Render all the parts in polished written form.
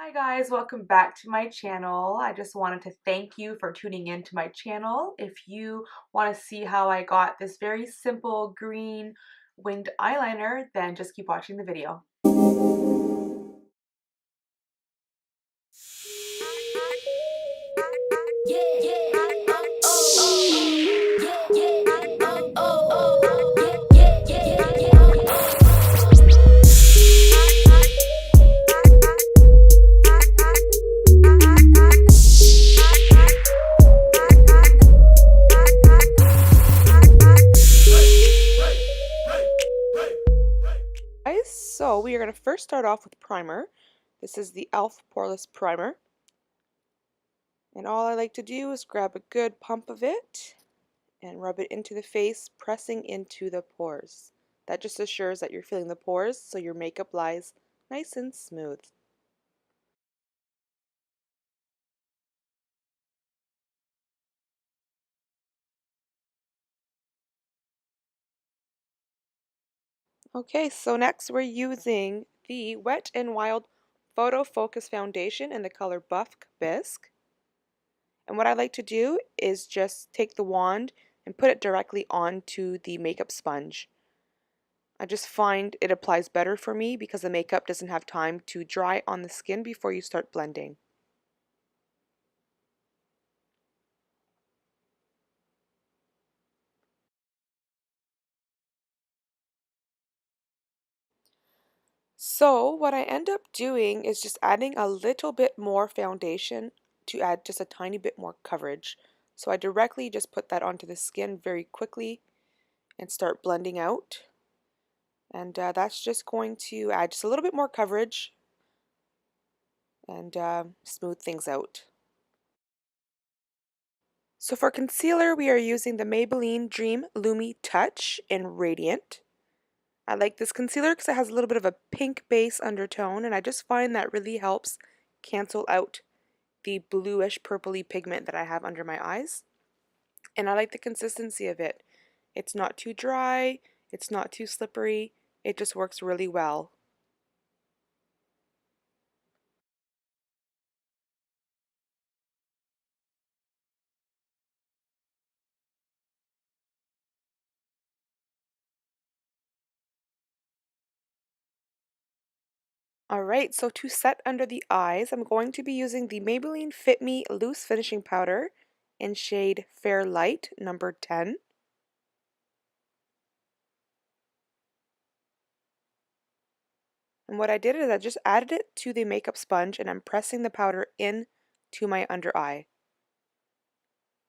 Hi guys, welcome back to my channel. I just wanted to thank you for tuning in to my channel. If you want to see how I got this very simple green winged eyeliner, then just keep watching the video. Guys, so we are going to first start off with primer. This is the e.l.f. Poreless Primer. And all I like to do is grab a good pump of it and rub it into the face, pressing into the pores. That just assures that you're feeling the pores so your makeup lies nice and smooth. Okay, so next we're using the Wet n Wild Photo Focus Foundation in the color Buff Bisque. And what I like to do is just take the wand and put it directly onto the makeup sponge. I just find it applies better for me because the makeup doesn't have time to dry on the skin before you start blending. So what I end up doing is just adding a little bit more foundation to add just a tiny bit more coverage. So I directly just put that onto the skin very quickly and start blending out. And that's just going to add just a little bit more coverage and smooth things out. So for concealer, we are using the Maybelline Dream Lumi Touch in Radiant. I like this concealer because it has a little bit of a pink base undertone, and I just find that really helps cancel out the bluish purpley pigment that I have under my eyes. And I like the consistency of it. It's not too dry, it's not too slippery, it just works really well. Alright, so to set under the eyes, I'm going to be using the Maybelline Fit Me Loose Finishing Powder in shade Fair Light, number 10. And what I did is I just added it to the makeup sponge and I'm pressing the powder in to my under eye.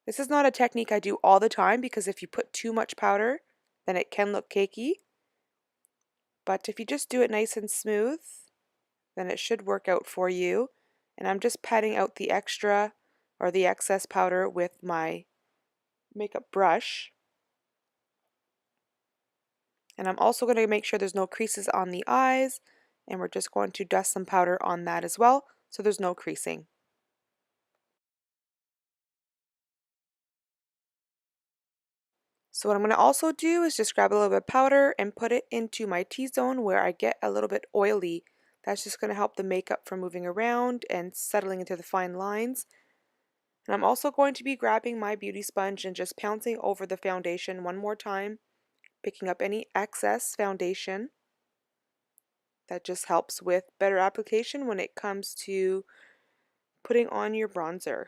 This is not a technique I do all the time because if you put too much powder, then it can look cakey. But if you just do it nice and smooth, then it should work out for you. And I'm just patting out the extra or the excess powder with my makeup brush. And I'm also going to make sure there's no creases on the eyes, and we're just going to dust some powder on that as well so there's no creasing. So what I'm going to also do is just grab a little bit of powder and put it into my T-zone where I get a little bit oily. That's just going to help the makeup from moving around and settling into the fine lines. And I'm also going to be grabbing my beauty sponge and just pouncing over the foundation one more time, picking up any excess foundation. That just helps with better application when it comes to putting on your bronzer.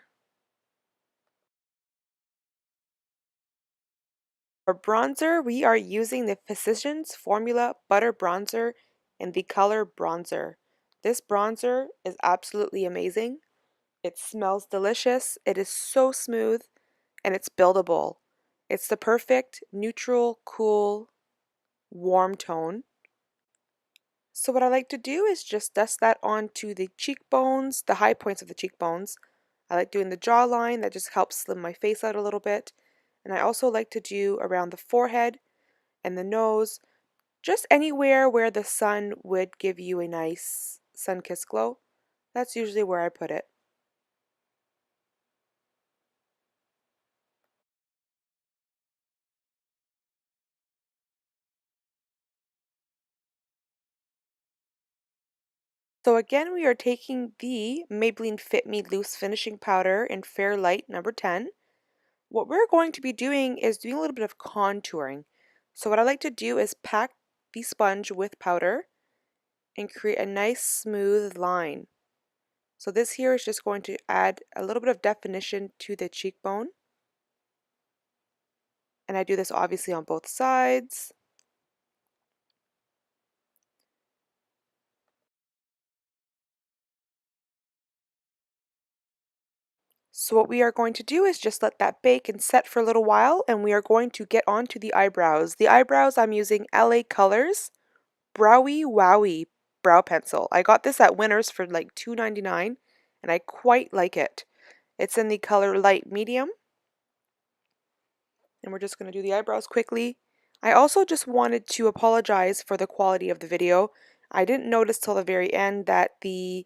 For bronzer, we are using the Physicians Formula Butter Bronzer in the color Bronzer. This bronzer is absolutely amazing. It smells delicious, it is so smooth, and it's buildable. It's the perfect neutral, cool, warm tone. So what I like to do is just dust that onto the cheekbones, the high points of the cheekbones. I like doing the jawline, that just helps slim my face out a little bit. And I also like to do around the forehead and the nose, just anywhere where the sun would give you a nice sun-kissed glow. That's usually where I put it. So again, we are taking the Maybelline Fit Me Loose Finishing Powder in Fair Light number 10. What we're going to be doing is doing a little bit of contouring. So what I like to do is pack the sponge with powder and create a nice smooth line. So this here is just going to add a little bit of definition to the cheekbone. And I do this obviously on both sides. So what we are going to do is just let that bake and set for a little while, and we are going to get onto the eyebrows. The eyebrows, I'm using LA Colors Browy Wowie brow pencil. I got this at Winners for like $2.99 and I quite like it. It's in the color light medium. And we're just going to do the eyebrows quickly. I also just wanted to apologize for the quality of the video. I didn't notice till the very end that the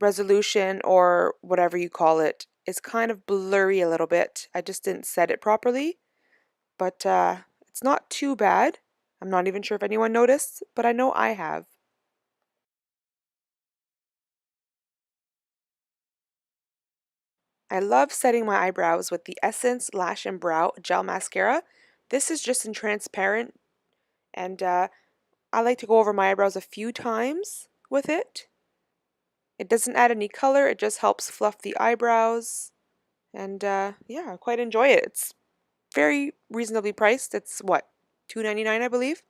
resolution, or whatever you call it, is kind of blurry a little bit. I just didn't set it properly, but it's not too bad. I'm not even sure if anyone noticed, but I know I have. I love setting my eyebrows with the Essence Lash and Brow Gel Mascara. This is just in transparent, and I like to go over my eyebrows a few times with it. It doesn't add any color, it just helps fluff the eyebrows, and yeah, I quite enjoy it. It's very reasonably priced. It's what, $2.99 I believe?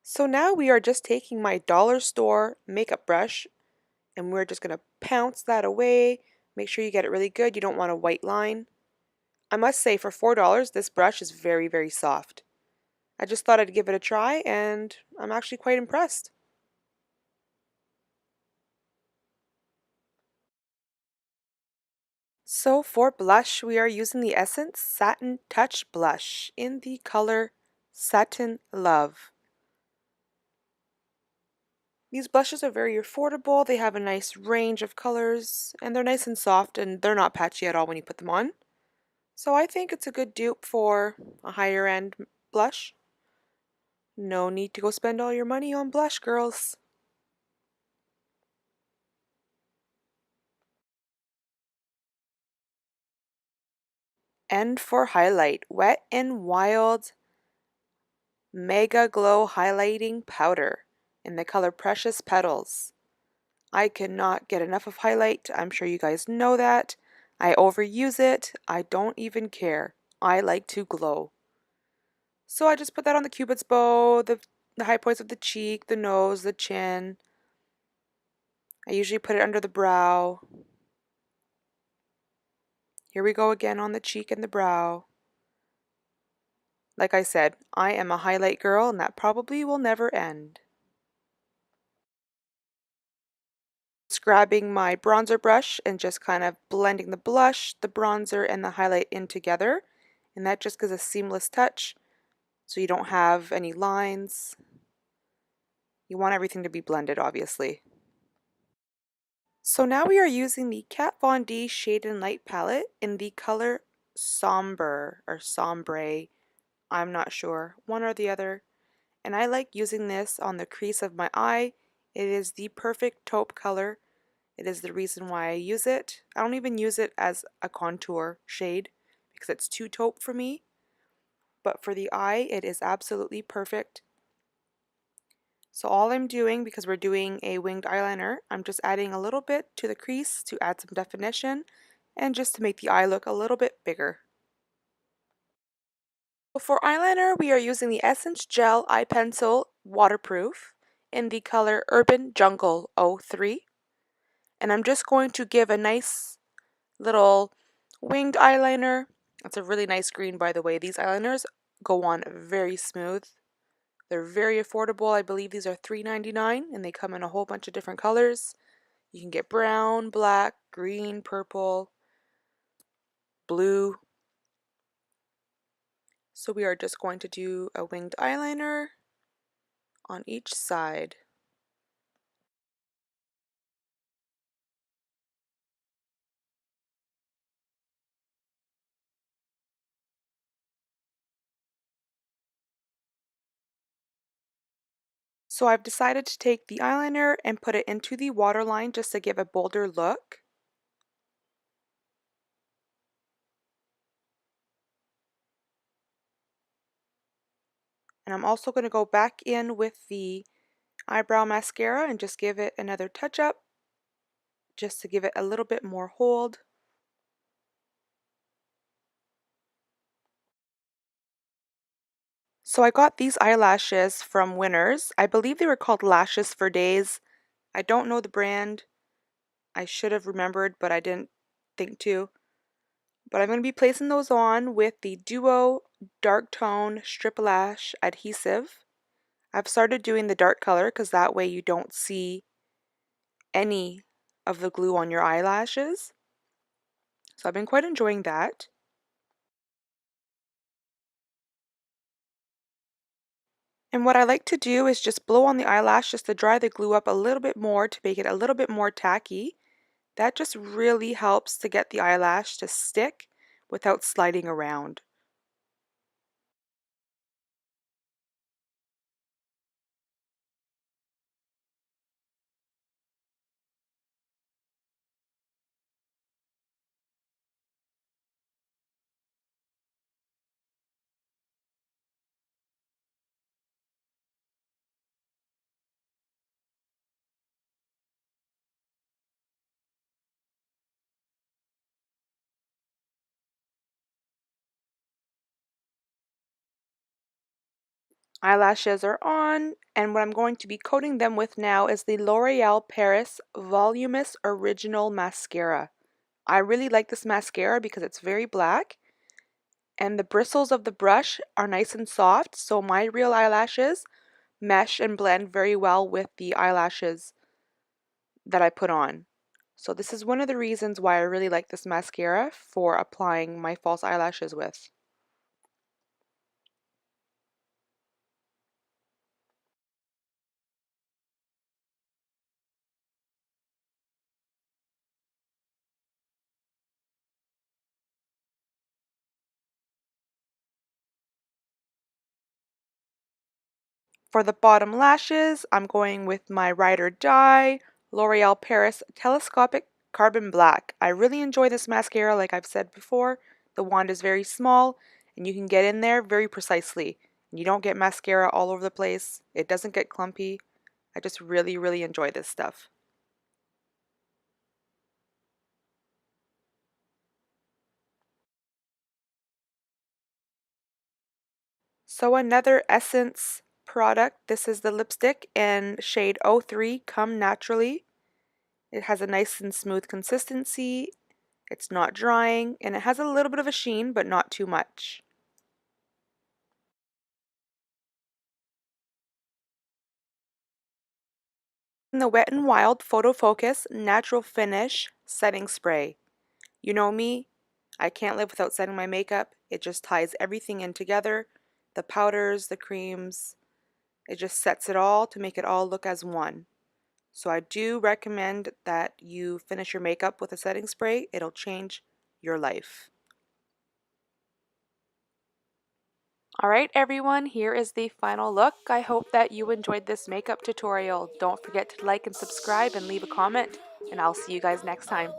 So now we are just taking my dollar store makeup brush and we're just going to pounce that away. Make sure you get it really good. You don't want a white line. I must say for $4 this brush is very, very soft. I just thought I'd give it a try and I'm actually quite impressed. So for blush, we are using the Essence Satin Touch Blush in the color Satin Love. These blushes are very affordable, they have a nice range of colors, and they're nice and soft, and they're not patchy at all when you put them on. So I think it's a good dupe for a higher end blush. No need to go spend all your money on blush, girls. And for highlight, Wet n Wild Mega Glow Highlighting Powder in the color Precious Petals. I cannot get enough of highlight. I'm sure you guys know that. I overuse it. I don't even care. I like to glow. So I just put that on the cupid's bow, the high points of the cheek, the nose, the chin. I usually put it under the brow. Here we go again on the cheek and the brow. Like I said, I am a highlight girl and that probably will never end. Just grabbing my bronzer brush and just kind of blending the blush, the bronzer, and the highlight in together. And that just gives a seamless touch so you don't have any lines. You want everything to be blended, obviously. So now we are using the Kat Von D Shade and Light palette in the color Sombre or Sombre. I'm not sure, one or the other. And I like using this on the crease of my eye. It is the perfect taupe color. It is the reason why I use it. I don't even use it as a contour shade because it's too taupe for me. But for the eye, it is absolutely perfect. So all I'm doing, because we're doing a winged eyeliner, I'm just adding a little bit to the crease to add some definition and just to make the eye look a little bit bigger. For eyeliner, we are using the Essence Gel Eye Pencil Waterproof in the color Urban Jungle 03. And I'm just going to give a nice little winged eyeliner. It's a really nice green, by the way. These eyeliners go on very smooth. They're very affordable. I believe these are $3.99 and they come in a whole bunch of different colors. You can get brown, black, green, purple, blue. So we are just going to do a winged eyeliner on each side. So I've decided to take the eyeliner and put it into the waterline just to give a bolder look. And I'm also going to go back in with the eyebrow mascara and just give it another touch up, just to give it a little bit more hold. So I got these eyelashes from Winners. I believe they were called Lashes for Days. I don't know the brand. I should have remembered, but I didn't think to. But I'm going to be placing those on with the Duo Dark Tone Strip Lash Adhesive. I've started doing the dark color because that way you don't see any of the glue on your eyelashes. So I've been quite enjoying that. And what I like to do is just blow on the eyelash just to dry the glue up a little bit more to make it a little bit more tacky. That just really helps to get the eyelash to stick without sliding around. Eyelashes are on, and what I'm going to be coating them with now is the L'Oreal Paris Voluminous Original Mascara. I really like this mascara because it's very black, and the bristles of the brush are nice and soft, so my real eyelashes mesh and blend very well with the eyelashes that I put on. So this is one of the reasons why I really like this mascara for applying my false eyelashes with. For the bottom lashes, I'm going with my Ride or Die L'Oreal Paris Telescopic Carbon Black. I really enjoy this mascara, like I've said before. The wand is very small and you can get in there very precisely. You don't get mascara all over the place. It doesn't get clumpy. I just really, really enjoy this stuff. So another Essence product. This is the lipstick in shade 03, Come Naturally. It has a nice and smooth consistency. It's not drying, and it has a little bit of a sheen, but not too much. The Wet n Wild Photo Focus Natural Finish Setting Spray. You know me, I can't live without setting my makeup. It just ties everything in together. The powders, the creams, it just sets it all to make it all look as one. So I do recommend that you finish your makeup with a setting spray. It'll change your life. Alright everyone, here is the final look. I hope that you enjoyed this makeup tutorial. Don't forget to like and subscribe and leave a comment, and I'll see you guys next time.